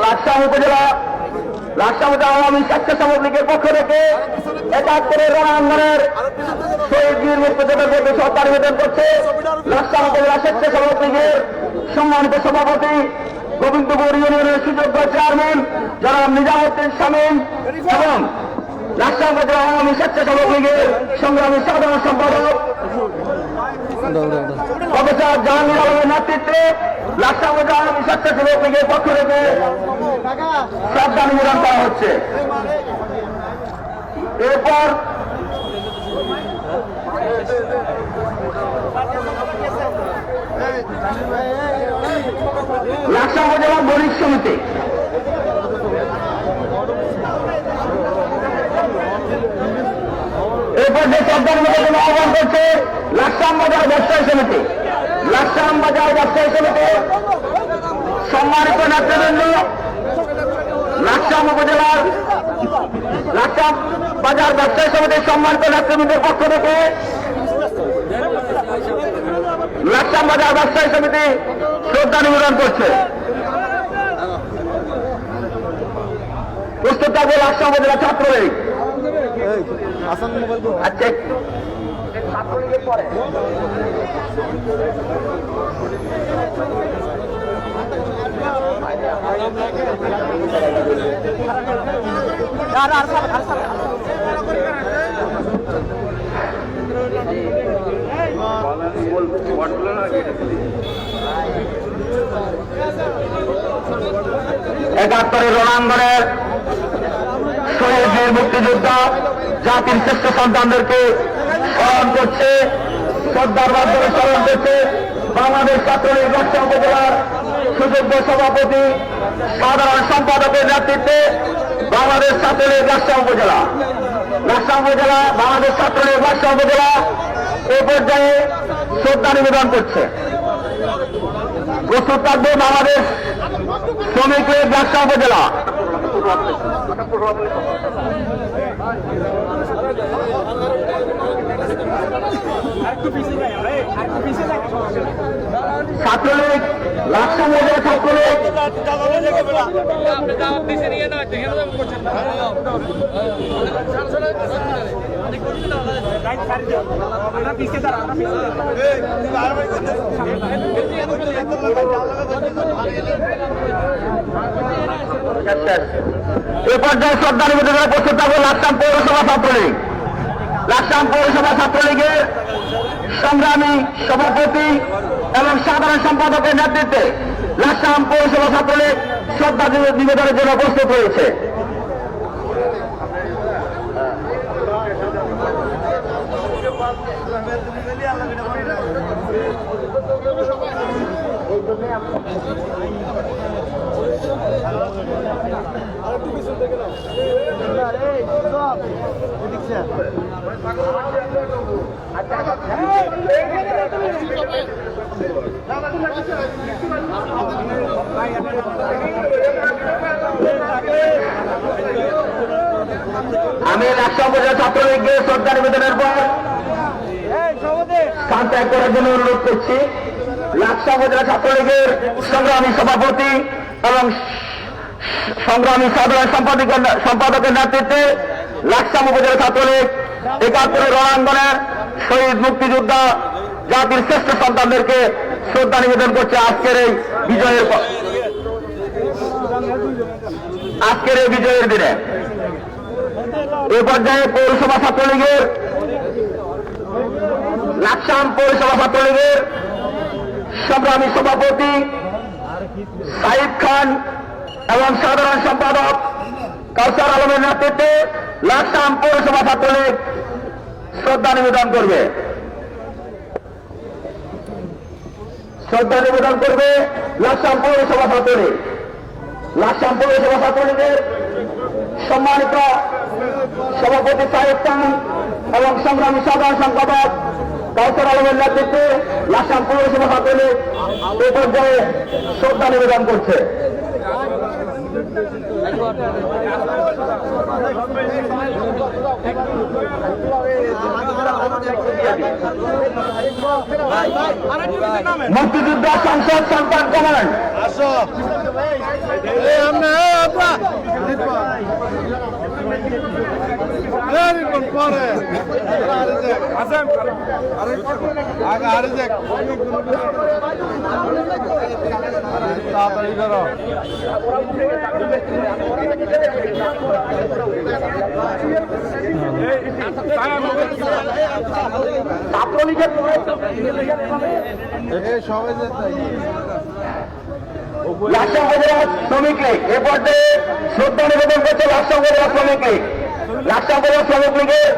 লাকসাম উপজেলা আওয়ামী স্বেচ্ছাসেবক লীগের পক্ষ থেকে ৭১ রণাঙ্গনের শহীদ বীর মুক্তিযোদ্ধাদেরকে শ্রদ্ধা নিবেদন করছে লাকসাম উপজেলা স্বেচ্ছাসেবক লীগের সম্মানিত সভাপতি গোবিন্দপুর ইউনিয়নের সুযোগ্য চেয়ারম্যান জনাব নিজামুদ্দিন শামীম এবং লাকসাম উপজেলা আওয়ামী স্বেচ্ছাসেবক লীগের সংগ্রামী সাধারণ সম্পাদক প্রফেসর জাহাঙ্গীর আলমের নেতৃত্বে লাকসাম উপজেলা আওয়ামী স্বেচ্ছাসেবক লীগের পক্ষ থেকে শ্রদ্ধা নিবেদন করা হচ্ছে। এরপর লাকসাম উপজেলা বণিক সমিতি, এরপর যে শ্রদ্ধা নিবেদন আহ্বান করছে লাকসাম বাজার ব্যবসায়ী সমিতি, লাকসাম বাজার ব্যবসায়ী সমিতি সম্মানিত নেতৃবৃন্দ, লাকসাম উপজেলার লাকসাম বাজার ব্যবসায়ী সমিতির সম্মানিত নেতৃবৃন্দের পক্ষ থেকে লাকসাম বাজার ব্যবসায়ী সমিতি শ্রদ্ধা নিবেদন করছে। প্রস্তুত থাকবে লাকসাম উপজেলা ছাত্রলীগ। আচ্ছা ছাত্রলীগের পরে একাত্তরের রণাঙ্গনের শহীদ বীর মুক্তিযোদ্ধা জাতির শ্রেষ্ঠ সন্তানদেরকে স্মরণ করছে, শ্রদ্ধার মাধ্যমে স্মরণ করছে বাংলাদেশ ছাত্রলীগ লাকসাম উপজেলার সুযোগ্য সভাপতি সাধারণ সম্পাদকের নেতৃত্বে বাংলাদেশ ছাত্রলীগ লাকসাম উপজেলা বাংলাদেশ ছাত্রলীগ লাকসাম উপজেলা এই পর্যায়ে শ্রদ্ধা নিবেদন করছে। প্রস্তুত থাকবে বাংলাদেশ শ্রমিক লীগ লাকসাম উপজেলা। ছাত্রলীগ লাকসাম উপজেলা ছাত্রলীগ এ পর্যায়ে শ্রদ্ধা নিবেদনের প্রস্তুত থাকবে লাকসাম পৌরসভা ছাত্রলীগ। লাকসাম পৌরসভা ছাত্রলীগের সংগ্রামী সভাপতি এবং সাধারণ সম্পাদকের নেতৃত্বে লাকসাম পৌরসভা ছাত্রলীগ শ্রদ্ধা নিবেদনের জন্য প্রস্তুত হয়েছে। আমি লাকসাম উপজেলা ছাত্রলীগকে শ্রদ্ধা নিবেদনের পর স্থান ত্যাগ করার জন্য অনুরোধ করছি লাকসাম উপজেলা ছাত্রলীগের সংগ্রামী সভাপতি এবং সংগ্রামী সাধারণ সম্পাদকের নেতৃত্বে লাকসাম উপজেলা ছাত্রলীগ ৭১ রণাঙ্গনের শহীদ মুক্তিযোদ্ধা জাতির শ্রেষ্ঠ সন্তানদেরকে শ্রদ্ধা নিবেদন করছে আজকের এই বিজয়ের আজকের এই বিজয়ের দিনে। এ পর্যায়ে পৌরসভা ছাত্রলীগের লাকসাম পৌরসভা ছাত্রলীগের সংগ্রামী সভাপতি সাইদ খান এবং সাধারণ সম্পাদক কাউসার আলমের নেতৃত্বে লাকসাম পৌরসভা ছাত্রলীগ শ্রদ্ধা নিবেদন করবে। শ্রদ্ধা নিবেদন করবে লাকসাম পৌরসভা ছাত্রলীগ। লাকসাম পৌরসভা ছাত্রলীগের সম্মানিত সভাপতি সাইদ খান এবং সংগ্রামী সাধারণ সম্পাদক কাউসার আলমের নেতৃত্বে লাকসাম পৌরসভা ছাত্রলীগ এ পর্যায়ে শ্রদ্ধা নিবেদন করছে। মুক্তিযোদ্ধা সংসদ সন্তান কমান্ড তাড়াতাড়ি করো। ছাত্রলীগের সবাই লাকসাম উপজেলা শ্রমিক লীগ এ পর্যায়ে শ্রদ্ধা নিবেদন করছে লাকসাম উপজেলা শ্রমিক লীগ। লাকসাম উপজেলা শ্রমিক লীগের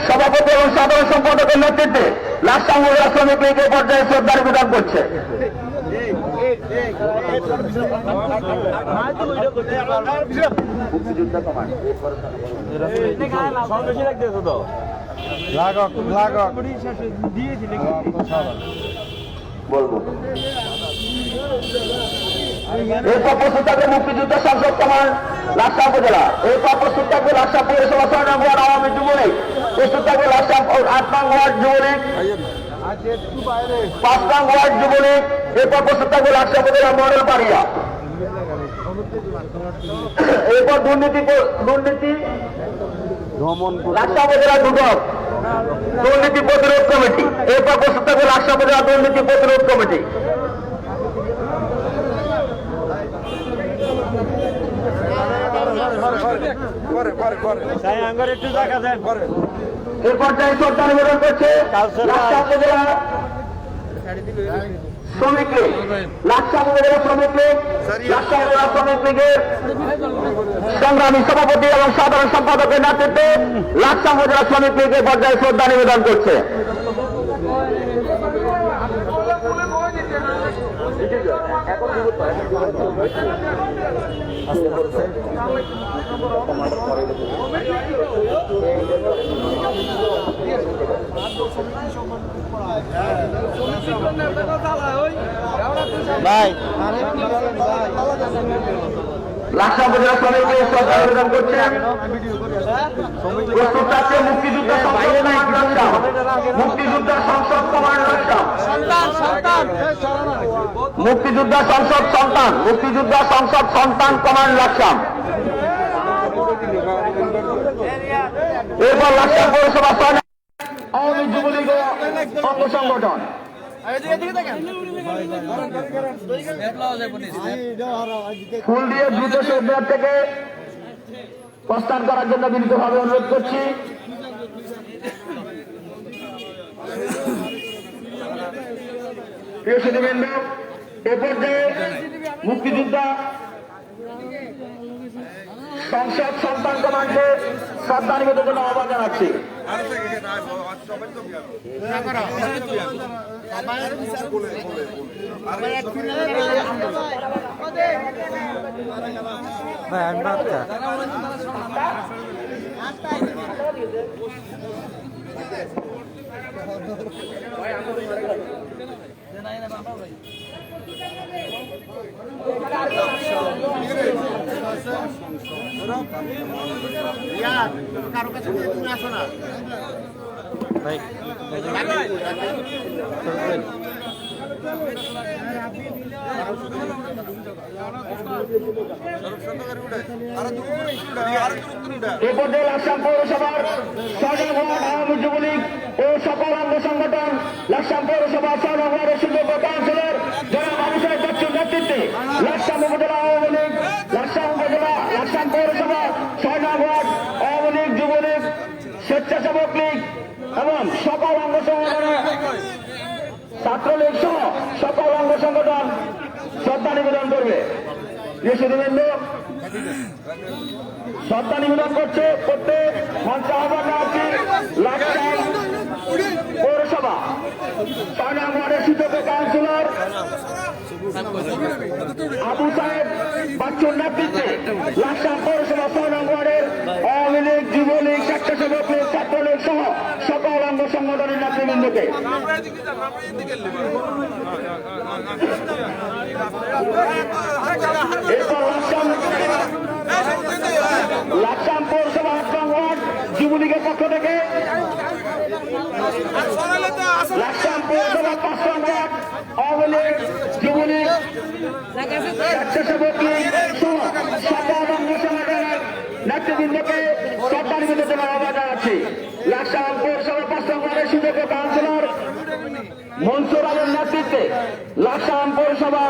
সভাপতি এবং সাধারণ সম্পাদকের নেতৃত্বে লাকসাম উপজেলা শ্রমিক লীগ এ পর্যায়ে শ্রদ্ধা নিবেদন করছে। বলবো এরপর প্রস্তুত থাকবে মুক্তিযুদ্ধ সংসদ কমান্ড লাকসাম উপজেলা। এরপর প্রস্তুত থাকবে লাকসাম পৌরসভা 6 নং ওয়ার্ড আওয়ামী যুবলীগ। প্রস্তুত থাকবে লাকসাম 8 নং ওয়ার্ড যুবলীগ, 5 নং ওয়ার্ড যুবলীগ। এরপর প্রস্তুত থাকবে লাকসাম উপজেলা মডেল পাড়িয়া। এরপর দুর্নীতি লাকসাম উপজেলা দুদক দুর্নীতি প্রতিরোধ কমিটি। এরপর প্রস্তুত থাকবে লাকসাম উপজেলা দুর্নীতি প্রতিরোধ কমিটি। এর পর্যায়ে শ্রদ্ধা নিবেদন করছে লাকসাম উপজেলা শ্রমিক লীগ। লাকসাম উপজেলা শ্রমিক লীগ লাকসাম উপজেলা শ্রমিক লীগের সংগ্রামী সভাপতি এবং সাধারণ সম্পাদকের নেতৃত্বে লাকসাম উপজেলা শ্রমিক লীগের পর্যায়ে শ্রদ্ধা নিবেদন করছে। ভাই লাকসাম উপজেলা শ্রমিক লীগ শ্রদ্ধা নিবেদন করছে। প্রস্তুত থাকছে মুক্তিযুদ্ধ মুক্তিযোদ্ধা সংসদ কমান্ড লাকসাম। মুক্তিযোদ্ধা সংসদ সন্তান মুক্তিযোদ্ধা সংসদ সন্তান কমান্ড লাকসাম। এরপর লাকসাম পৌরসভা আওয়ামী যুবলীগ অঙ্গ সংগঠন। ফুল দিয়ে দ্রুত শহীদমিনার থেকে প্রস্থান করার জন্য বিনীতভাবে অনুরোধ করছি। প্রিয় সুধীবৃন্দ, এ পর্যায়ে মুক্তিযোদ্ধা সংসদ সন্তান কমান্ডকে শ্রদ্ধা নিবেদনের জন্য আহ্বান জানাচ্ছি। ভাই আমি বাচ্চা কারো কাছে তুমি আসো না ভাই এ পর্যায়ে লাকসাম পৌরসভার 6 নং ওয়ার্ড আওয়ামী যুবলীগ ও সকল অঙ্গ সংগঠন লাকসাম পৌরসভা 6 নং ওয়ার্ডের সুযোগ্য কাউন্সিলর জনাব আবু সাইদ বচ্চুর নেতৃত্বে লাকসাম উপজেলা আওয়ামী লীগ লাকসাম স্বেচ্ছাসেবক লীগ এবং সকল অঙ্গ সংগঠনের ছাত্রলীগ সহ সকল অঙ্গ সংগঠন শ্রদ্ধা নিবেদন করবে। সুধীবৃন্দ শ্রদ্ধা নিবেদন করছে করতে মঞ্চে আহ্বান জানাচ্ছি লাকসাম পৌরসভা 6 নং ওয়ার্ডের সুযোগ্য কাউন্সিলর আবু সাহেব বাচ্চুর নেতৃত্বে লাকসাম পৌরসভা 6 নং ওয়ার্ডের আওয়ামী লীগ, যুবলীগ, স্বেচ্ছাসেবক লীগ, ছাত্রলীগ সহ সকল অঙ্গ সংগঠনের নেতৃবৃন্দকে এরপর লাকসাম পৌরসভা 8 নং ওয়ার্ড যুবলীগের পক্ষ থেকে, লাকসাম পৌরসভা 5 নং ওয়ার্ড আওয়ামী লীগ, যুবলীগ, স্বেচ্ছাসেবক লীগ সহ সকল অঙ্গ সংগঠনের নেতৃবৃন্দকে শ্রদ্ধা নিবেদন আহ্বান জানাচ্ছি। লাকসাম পৌরসভা 5 নং ওয়ার্ডের সুযোগ্য কাউন্সিলর মনসুর আলীর নেতৃত্বে লাকসাম পৌরসভা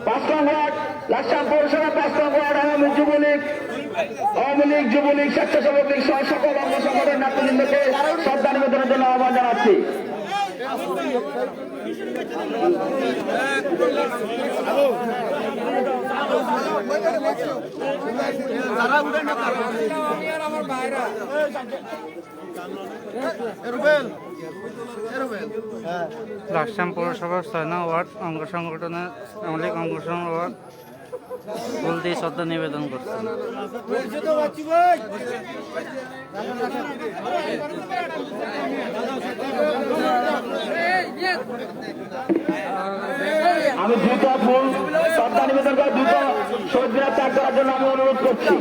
5 নং ওয়ার্ড, লাকসাম পৌরসভা 5 নং ওয়ার্ড আওয়ামী লীগ, যুবলীগ, স্বেচ্ছাসেবক লীগ সহ সকল অঙ্গ সংগঠনের নেতৃবৃন্দকে শ্রদ্ধা নিবেদনের জন্য আহ্বান জানাচ্ছি। লাকসাম পৌরসভার 6 নং ওয়ার্ড অঙ্গ সংগঠনের আওয়ামী অঙ্গ সংগঠন ফুল দিয়ে শ্রদ্ধা নিবেদন করছেন। আমি দ্রুত ফুল শ্রদ্ধা নিবেদন করে দ্রুত শহীদ মিনার ত্যাগ করার জন্য আমি অনুরোধ করছি।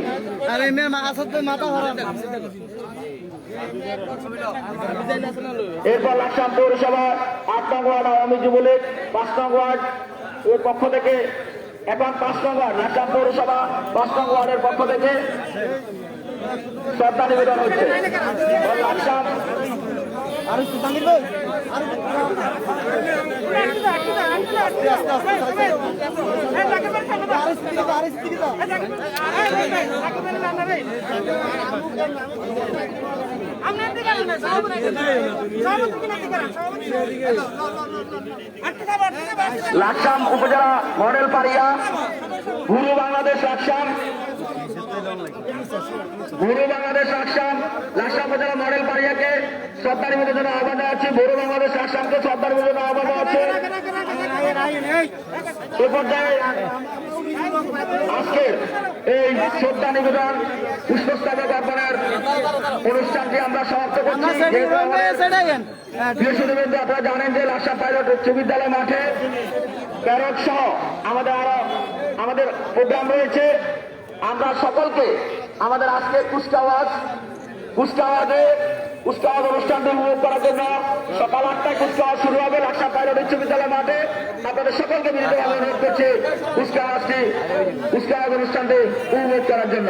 এরপর লাকসাম পৌরসভা 8 নং ওয়ার্ড আওয়ামী যুবলীগ 5 নং ওয়ার্ড এর পক্ষ থেকে, এখন 5 নং ওয়ার্ড লাকসাম পৌরসভা 5 নং ওয়ার্ডের পক্ষ থেকে শ্রদ্ধা নিবেদন হচ্ছে। লাকসাম লাকসাম উপজেলা মডেল পাড়িয়া গুরু বাংলাদেশ লাকসাম লাকসাম উপজেলা মডেল পাড়িয়াকে শ্রদ্ধা নিবেদন আহ্বান জানাচ্ছি। বড় বাংলাদেশ লাকসামকে শ্রদ্ধা নিবেদন আহ্বান জানাচ্ছি। এ পর্যায়ে আজকের এই শ্রদ্ধা নিবেদন পুষ্পস্তবক অর্পণের অনুষ্ঠানটি আমরা সমাপ্ত করছি। আপনারা জানেন যে লাকসাম পাইলট উচ্চ বিদ্যালয় মাঠে প্যারট সহ আমাদের প্রোগ্রাম রয়েছে। আমরা সকলকে আমাদের আজকের কুচকাওয়াজ অনুষ্ঠানটি উপভোগ করার জন্য সকাল 8টায় কুচকাওয়াজ শুরু হবে লাকসাম পাইলট উচ্চ বিদ্যালয় মাঠে। আপনাদের সকলকে বিনীতভাবে অনুরোধ করছি কুচকাওয়াজ অনুষ্ঠানটি উপভোগ করার জন্য।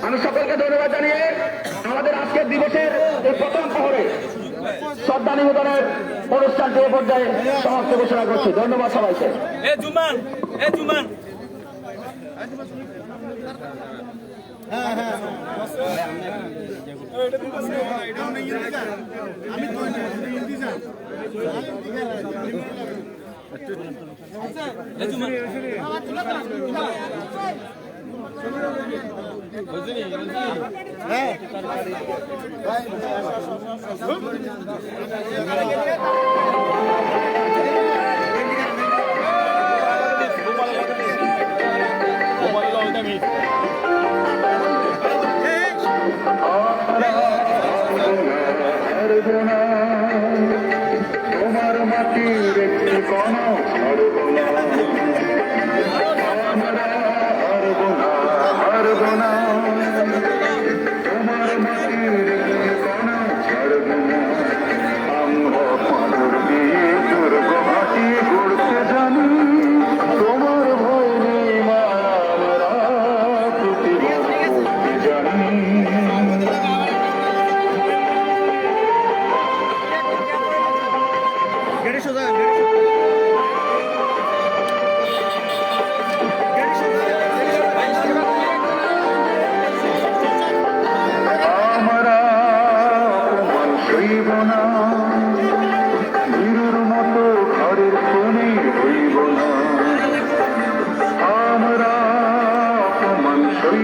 আমি সকলকে ধন্যবাদ জানিয়ে আমাদের আজকের দিবসের এই প্রথম প্রহরে শ্রদ্ধা নিবেদনের অনুষ্ঠানটি এ পর্যায়ে সমাপ্ত ঘোষণা করছি। ধন্যবাদ সবাইকে। তোমার মাটির একটি কোন তোমার মাটির একটি কোন আমরা পাথর দিয়ে দুর্গ হাতি করতে জানি। তোমার ভয় নেই মা, আমরা প্রতিবাদ জানি।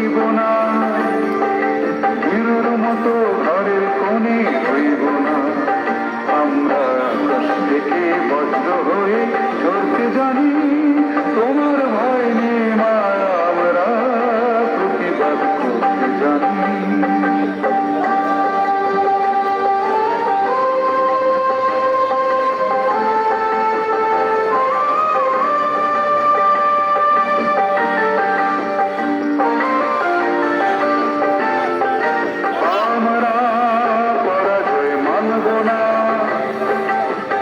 হইব না, হিরোর মতো ঘরের কোণে হইব না। আমরা আকাশ থেকে বজ্র হয়ে ঝরতে জানি, তোমার ভয় নেই মায়া, আমরা প্রতিবাদ করতে জানি। আমরা পরাজয় মানব না,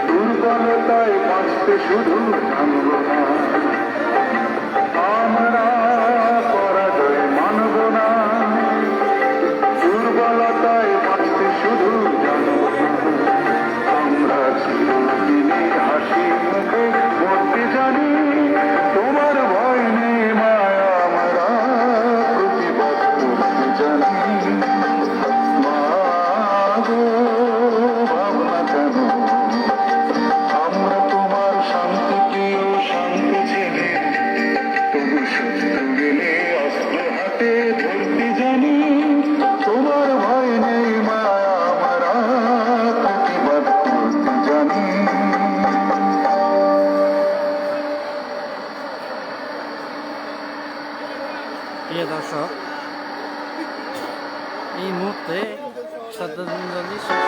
দুর্বলতায় বাঁচতে শুধু জানব না। আমরা পরাজয় মানব না, দুর্বলতায় বাঁচতে শুধু জানব না। আমরা চিরদিনে হাসি মুখে মরতে জানি, তোমার ভয় নেই মায়া, আমরা প্রতিবাদ করতে জানি। মাগো ভাবনা কেন, আমরা তোমার শান্তিকে ও শান্তি জেনে, তবু শত্রু গেলে অস্ত্র হাতে ধরতে জানি। তোমার ভয় নেই মায়া, আমরা প্রতিবাদ করতে জানি। প্রিয় দর্শক, এই মুহূর্তে শ্রদ্ধাঞ্জলি শেষ